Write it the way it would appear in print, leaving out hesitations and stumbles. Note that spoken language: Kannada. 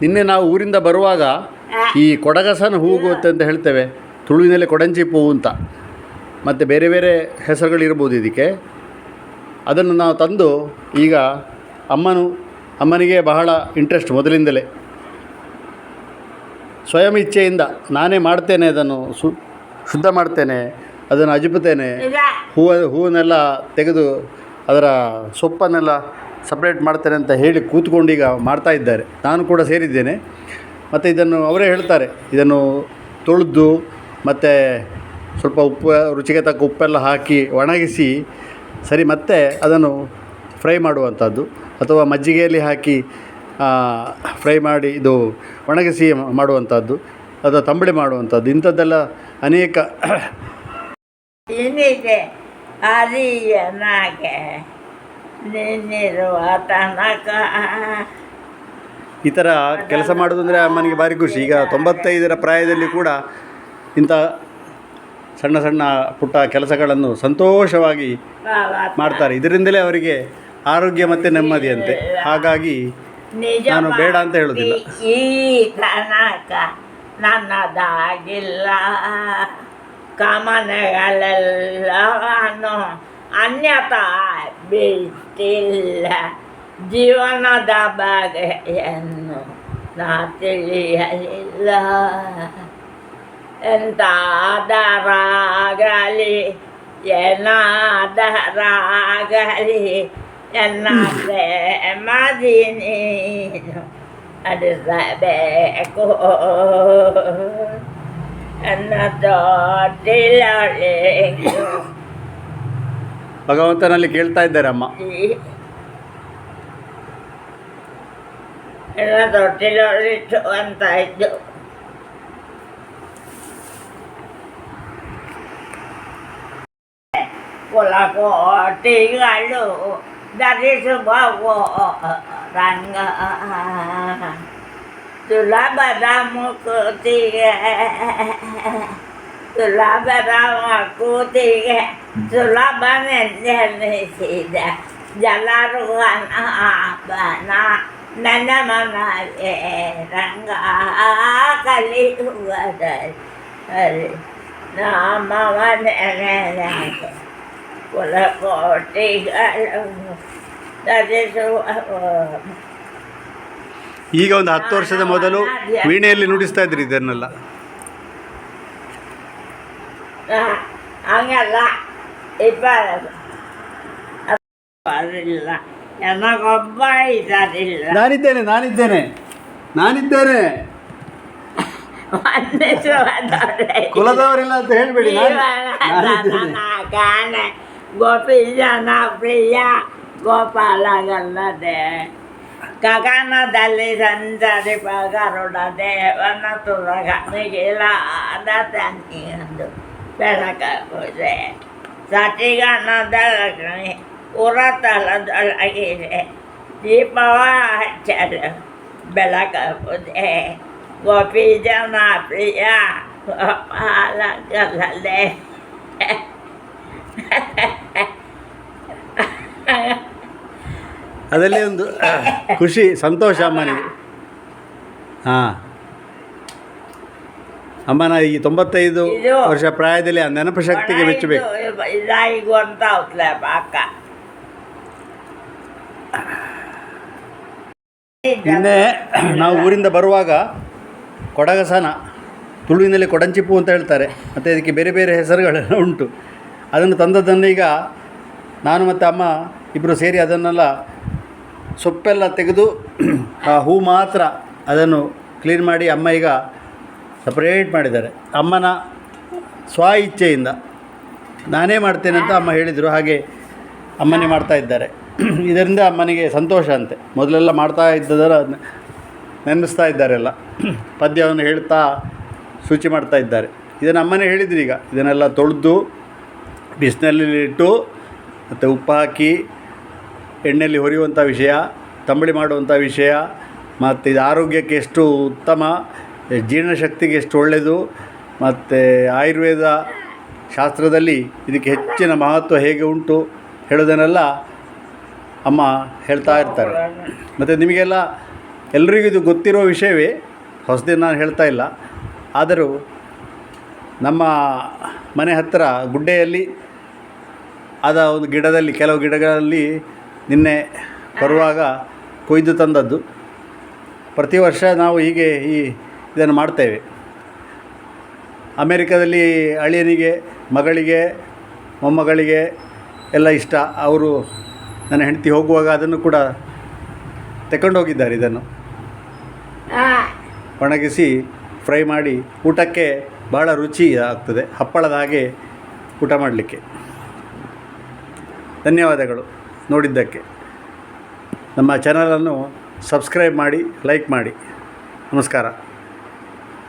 ನಿನ್ನೆ ನಾವು ಊರಿಂದ ಬರುವಾಗ ಈ ಕೊಡಗಸನ ಹೂವು ಅಂತ ಹೇಳ್ತೇವೆ, ತುಳುವಿನಲ್ಲಿ ಕೊಡಂಚಿ ಹೂವು ಅಂತ, ಮತ್ತು ಬೇರೆ ಬೇರೆ ಹೆಸರುಗಳಿರ್ಬೋದು ಇದಕ್ಕೆ. ಅದನ್ನು ನಾವು ತಂದು ಈಗ ಅಮ್ಮನಿಗೆ ಬಹಳ ಇಂಟ್ರೆಸ್ಟ್ ಮೊದಲಿಂದಲೇ, ಸ್ವಯಂ ಇಚ್ಛೆಯಿಂದ ನಾನೇ ಮಾಡ್ತೇನೆ, ಅದನ್ನು ಶುದ್ಧ ಮಾಡ್ತೇನೆ, ಅದನ್ನು ಅಜುಪುತ್ತೇನೆ, ಹೂವನ್ನೆಲ್ಲ ತೆಗೆದು ಅದರ ಸೊಪ್ಪನ್ನೆಲ್ಲ ಸಪ್ರೇಟ್ ಮಾಡ್ತೇನೆ ಅಂತ ಹೇಳಿ ಕೂತ್ಕೊಂಡು ಈಗ ಮಾಡ್ತಾ ಇದ್ದಾರೆ. ನಾನು ಕೂಡ ಸೇರಿದ್ದೇನೆ. ಮತ್ತು ಇದನ್ನು ಅವರೇ ಹೇಳ್ತಾರೆ, ಇದನ್ನು ತೊಳೆದು ಮತ್ತು ಸ್ವಲ್ಪ ಉಪ್ಪು, ರುಚಿಗೆ ತಕ್ಕ ಉಪ್ಪೆಲ್ಲ ಹಾಕಿ ಒಣಗಿಸಿ ಸರಿ ಮತ್ತೆ ಅದನ್ನು ಫ್ರೈ ಮಾಡುವಂಥದ್ದು, ಅಥವಾ ಮಜ್ಜಿಗೆಯಲ್ಲಿ ಹಾಕಿ ಫ್ರೈ ಮಾಡಿ ಇದು ಒಣಗಿಸಿ ಮಾಡುವಂಥದ್ದು, ಅಥವಾ ತಂಬಳಿ ಮಾಡುವಂಥದ್ದು, ಇಂಥದ್ದೆಲ್ಲ ಅನೇಕ ಏನಿದೆ ಅರಿಯನಾಗೆ ನೀನಿರುವ ತನಕ ಈ ಥರ ಕೆಲಸ ಮಾಡೋದಂದರೆ ಅಮ್ಮನಿಗೆ ಭಾರಿ ಖುಷಿ. ಈಗ 95ರ ಪ್ರಾಯದಲ್ಲಿ ಕೂಡ ಇಂಥ ಸಣ್ಣ ಸಣ್ಣ ಪುಟ್ಟ ಕೆಲಸಗಳನ್ನು ಸಂತೋಷವಾಗಿ ಮಾಡ್ತಾರೆ. ಇದರಿಂದಲೇ ಅವರಿಗೆ ಆರೋಗ್ಯ ಮತ್ತು ನೆಮ್ಮದಿಯಂತೆ. ಹಾಗಾಗಿ ನಾನು ಬೇಡ ಅಂತ ಹೇಳೋದಿಲ್ಲ. ಈ ತನಕ ನನ್ನದಾಗಿಲ್ಲ, ಕಾಮನೆಗಳೆಲ್ಲವನ್ನು ಅನ್ಯತಾ ಬಿಟ್ಟಿಲ್ಲ, ಜೀವನದ ಬಗೆಯನ್ನು ನಾ ತಿಳಿಯಲಿಲ್ಲ. ಎಂತಾದರಾಗಲಿ ಏನಾದರಾಗಲಿ ಎನ್ನ ಪ್ರೇಮದಿ ನೀನು ನಡೆಸಬೇಕು, ಎನ್ನ ತೊಟ್ಟಿಲೊಳಿಟ್ಟು. ಭಗವಂತನಲ್ಲಿ ಕೇಳ್ತಾ ಇದ್ದಾರೆ ಅಮ್ಮ. ಎನ್ನ ತೊಟ್ಟಿಲೊಳಿಟ್ಟು ಅಂತ ಇದ್ದು ಕುಲಕೋಟಿಗಳು ಧರಿಸುವವೋ ರಂಗ, ಸುಲಭದ ಮುಕುತಿಗೆ ಸುಲಭದ ಮಕುತಿಗೆ ಸುಲಭನೆಂದೆನಿಸಿದ ಜಲರುವನ ನನ್ನ ಮನವೇ ರಂಗ ಕಲಿಯುವುದರಿ ನಾಮವನೇ ಕುಲಕೋಟಿಗಳು ಧರಿಸುವ. ಈಗ ಒಂದು 10 ವರ್ಷದ ಮೊದಲು ವೀಣೆಯಲ್ಲಿ ನುಡಿಸ್ತಾ ಇದ್ರಿ ಇದನ್ನೆಲ್ಲ. ಹಂಗಲ್ಲ, ಇಬ್ಬರಿಲ್ಲ, ನನಗೊಬ್ಬ ಇದ್ದಿಲ್ಲ. ನಾನಿದ್ದೇನೆ ಕುಲದವರಿಲ್ಲ ಅಂತ ಹೇಳಬೇಡಿ. ಕಾಣೆ ಗೋಪಿ ಜನ ಪ್ರಿಯ ಗೋಪಾಲಗಲ್ಲದೆ, ಗಗನದಲ್ಲಿ ಸಂಚರಿಪ ಗರುಡ ದೇವನ ತುರಗನಿಗಿಲಾದ ತನ್ನಿಯೊಂದು ಬೆಳಕುದೆ, ಸತಿಗಣದೊಳಗಣಿ ಉರತಲದೊಳಗಿದೆ ದೀಪವ ಹಚ್ಚಲು ಬೆಳಕುದೆ, ಗೋಪಿ ಜನ ಪ್ರಿಯ ಗೋಪಾಲಗಲ್ಲದೆ. ಅದರಲ್ಲಿ ಒಂದು ಖುಷಿ, ಸಂತೋಷ ಅಮ್ಮನಿಗೆ. ಅಮ್ಮನ ಈ 95 ವರ್ಷ ಪ್ರಾಯದಲ್ಲಿ ಆ ನೆನಪು ಶಕ್ತಿಗೆ ಮೆಚ್ಚಬೇಕು. ಇದಾಯಿಗೂ ಅಂತ ಅವತ್ಲೆ ಅಕ್ಕ. ನಿನ್ನೆ ನಾವು ಊರಿಂದ ಬರುವಾಗ ಕೊಡಗಸನ, ತುಳುವಿನಲ್ಲಿ ಕೊಡಂಚಿಪ್ಪು ಅಂತ ಹೇಳ್ತಾರೆ, ಮತ್ತು ಇದಕ್ಕೆ ಬೇರೆ ಬೇರೆ ಹೆಸರುಗಳೆಲ್ಲ ಉಂಟು. ಅದನ್ನು ತಂದದ್ದನ್ನು ಈಗ ನಾನು ಮತ್ತು ಅಮ್ಮ ಇಬ್ಬರು ಸೇರಿ ಅದನ್ನೆಲ್ಲ ಸೊಪ್ಪೆಲ್ಲ ತೆಗೆದು ಆ ಹೂ ಮಾತ್ರ ಅದನ್ನು ಕ್ಲೀನ್ ಮಾಡಿ ಅಮ್ಮ ಈಗ ಸಪ್ರೇಟ್ ಮಾಡಿದ್ದಾರೆ. ಅಮ್ಮನ ಸ್ವ ಇಚ್ಛೆಯಿಂದ ನಾನೇ ಮಾಡ್ತೇನೆ ಅಂತ ಅಮ್ಮ ಹೇಳಿದರು, ಹಾಗೆ ಅಮ್ಮನೇ ಮಾಡ್ತಾ ಇದ್ದಾರೆ. ಇದರಿಂದ ಅಮ್ಮನಿಗೆ ಸಂತೋಷ ಅಂತೆ. ಮೊದಲೆಲ್ಲ ಮಾಡ್ತಾ ಇದ್ದದರ ನೆನೆಸ್ತಾ ಇದ್ದಾರೆಲ್ಲ, ಪದ್ಯವನ್ನು ಹೇಳ್ತಾ ಸೂಚಿ ಮಾಡ್ತಾ ಇದ್ದಾರೆ. ಇದನ್ನು ಅಮ್ಮನೇ ಹೇಳಿದ್ರು. ಈಗ ಇದನ್ನೆಲ್ಲ ತೊಳೆದು ಬಿಸಿನಲ್ಲಿ ಇಟ್ಟು ಮತ್ತು ಉಪ್ಪು ಹಾಕಿ ಎಣ್ಣೆಯಲ್ಲಿ ಹುರಿಯುವಂಥ ವಿಷಯ, ತಂಬಳಿ ಮಾಡುವಂಥ ವಿಷಯ, ಮತ್ತು ಇದು ಆರೋಗ್ಯಕ್ಕೆ ಎಷ್ಟು ಉತ್ತಮ, ಜೀರ್ಣಶಕ್ತಿಗೆ ಎಷ್ಟು ಒಳ್ಳೆಯದು, ಮತ್ತು ಆಯುರ್ವೇದ ಶಾಸ್ತ್ರದಲ್ಲಿ ಇದಕ್ಕೆ ಹೆಚ್ಚಿನ ಮಹತ್ವ ಹೇಗೆ ಉಂಟು ಹೇಳೋದನ್ನೆಲ್ಲ ಅಮ್ಮ ಹೇಳ್ತಾ ಇರ್ತಾರೆ. ಮತ್ತು ನಿಮಗೆಲ್ಲ ಎಲ್ರಿಗೂ ಇದು ಗೊತ್ತಿರೋ ವಿಷಯವೇ, ಹೊಸದೇನು ನಾನು ಹೇಳ್ತಾ ಇಲ್ಲ. ಆದರೂ ನಮ್ಮ ಮನೆ ಹತ್ತಿರ ಗುಡ್ಡೆಯಲ್ಲಿ ಆದ ಒಂದು ಗಿಡದಲ್ಲಿ, ಕೆಲವು ಗಿಡಗಳಲ್ಲಿ ನಿನ್ನೆ ಬರುವಾಗ ಕೊಯ್ದು ತಂದದ್ದು. ಪ್ರತಿ ವರ್ಷ ನಾವು ಹೀಗೆ ಇದನ್ನು ಮಾಡ್ತೇವೆ. ಅಮೇರಿಕಾದಲ್ಲಿ ಅಳಿಯನಿಗೆ, ಮಗಳಿಗೆ, ಮೊಮ್ಮಗಳಿಗೆ ಎಲ್ಲ ಇಷ್ಟ. ಅವರು ನನ್ನ ಹೆಂಡತಿ ಹೋಗುವಾಗ ಅದನ್ನು ಕೂಡ ತಗೊಂಡೋಗಿದ್ದಾರೆ. ಇದನ್ನು ಒಣಗಿಸಿ ಫ್ರೈ ಮಾಡಿ ಊಟಕ್ಕೆ ಬಹಳ ರುಚಿ ಆಗ್ತದೆ, ಹಪ್ಪಳದ ಹಾಗೆ ಊಟ ಮಾಡಲಿಕ್ಕೆ. ಧನ್ಯವಾದಗಳು ನೋಡಿದ್ದಕ್ಕೆ. ನಮ್ಮ ಚಾನಲನ್ನು ಸಬ್ಸ್ಕ್ರೈಬ್ ಮಾಡಿ, ಲೈಕ್ ಮಾಡಿ. ನಮಸ್ಕಾರ.